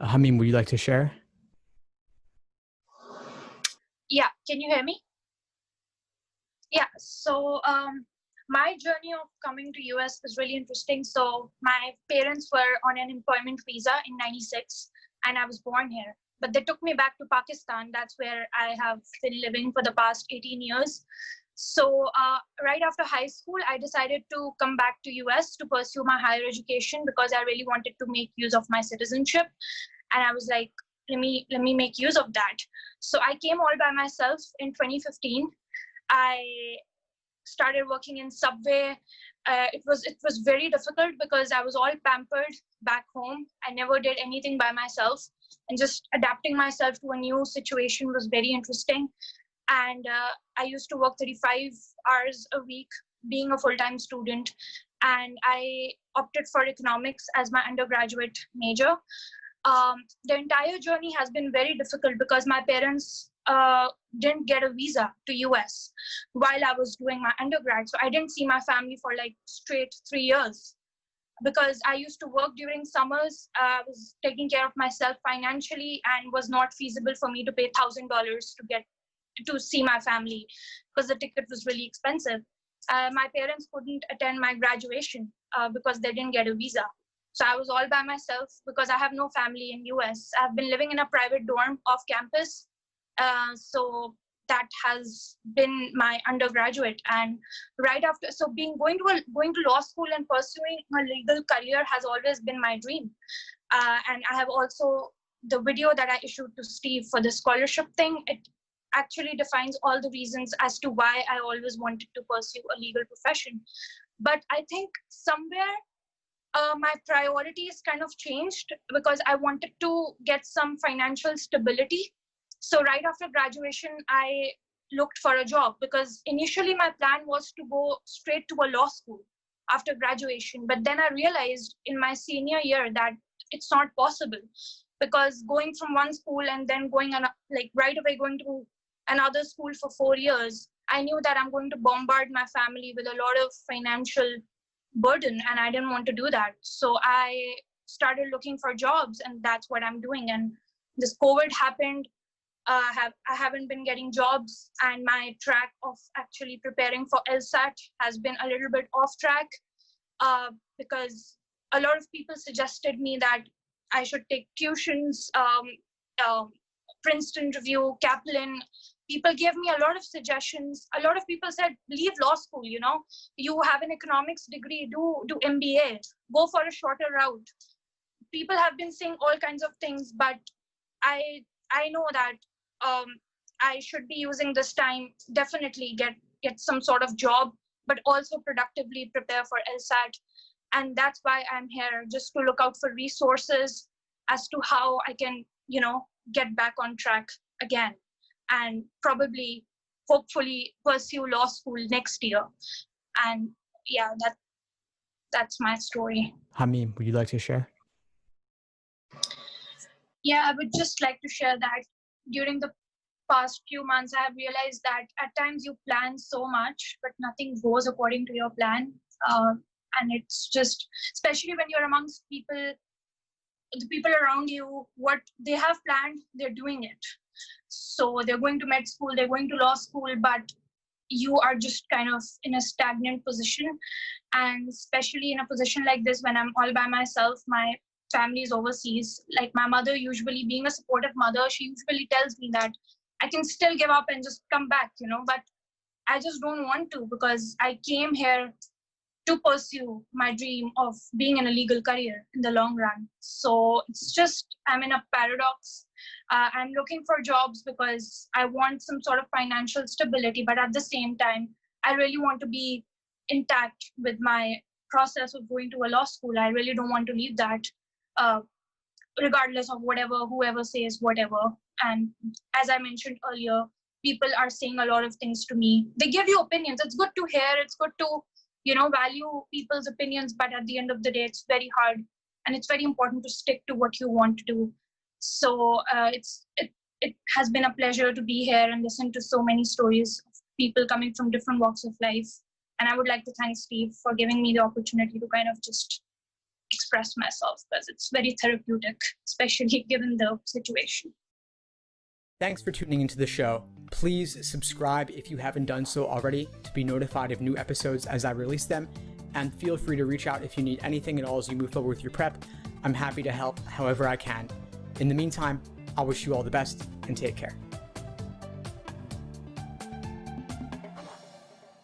Hamim, would you like to share? Yeah, can you hear me? Yeah, so my journey of coming to US is really interesting. So my parents were on an employment visa in '96, and I was born here. But they took me back to Pakistan. That's where I have been living for the past 18 years. So right after high school, I decided to come back to US to pursue my higher education because I really wanted to make use of my citizenship. And I was like, let me make use of that. So I came all by myself in 2015. I started working in Subway. It was very difficult because I was all pampered back home. I never did anything by myself, and just adapting myself to a new situation was very interesting. And I used to work 35 hours a week, being a full-time student, and I opted for economics as my undergraduate major. The entire journey has been very difficult because my parents didn't get a visa to US while I was doing my undergrad. So I didn't see my family for like straight 3 years because I used to work during summers. I was taking care of myself financially and was not feasible for me to pay $1,000 to see my family because the ticket was really expensive. My parents couldn't attend my graduation because they didn't get a visa. So I was all by myself because I have no family in US. I've been living in a private dorm off campus. So that has been my undergraduate. And right after, so going to law school and pursuing a legal career has always been my dream. And I have also, the video that I issued to Steve for the scholarship thing, it actually defines all the reasons as to why I always wanted to pursue a legal profession. But I think somewhere my priorities kind of changed because I wanted to get some financial stability. So right after graduation, I looked for a job because initially my plan was to go straight to a law school after graduation. But then I realized in my senior year that it's not possible because going from one school and then going on, like right away going to another school for 4 years, I knew that I'm going to bombard my family with a lot of financial burden, and I didn't want to do that. So I started looking for jobs, and that's what I'm doing. And this COVID happened. I haven't been getting jobs, and my track of actually preparing for LSAT has been a little bit off track because a lot of people suggested me that I should take tuitions, Princeton Review, Kaplan. People gave me a lot of suggestions. A lot of people said, leave law school, you have an economics degree, do MBA, go for a shorter route. People have been saying all kinds of things, but I know that I should be using this time, definitely get some sort of job, but also productively prepare for LSAT. And that's why I'm here, just to look out for resources as to how I can, get back on track again and probably, hopefully pursue law school next year. And yeah, that's my story. Hamim, would you like to share? Yeah, I would just like to share that during the past few months, I have realized that at times you plan so much, but nothing goes according to your plan. And it's just, especially when you're amongst people, the people around you, what they have planned, they're doing it. So they're going to med school, they're going to law school, but you are just kind of in a stagnant position. And especially in a position like this, when I'm all by myself, my family is overseas. Like my mother, usually being a supportive mother, she usually tells me that I can still give up and just come back, but I just don't want to because I came here to pursue my dream of being in a legal career in the long run. So it's just, I'm in a paradox. I'm looking for jobs because I want some sort of financial stability, but at the same time, I really want to be intact with my process of going to a law school. I really don't want to leave that, regardless of whoever says whatever. And as I mentioned earlier, people are saying a lot of things to me. They give you opinions. It's good to hear. It's good to, value people's opinions. But at the end of the day, it's very hard. And it's very important to stick to what you want to do. So it has been a pleasure to be here and listen to so many stories of people coming from different walks of life. And I would like to thank Steve for giving me the opportunity to kind of just express myself because it's very therapeutic, especially given the situation. Thanks for tuning into the show. Please subscribe if you haven't done so already to be notified of new episodes as I release them. And feel free to reach out if you need anything at all as you move forward with your prep. I'm happy to help however I can. In the meantime, I'll wish you all the best and take care.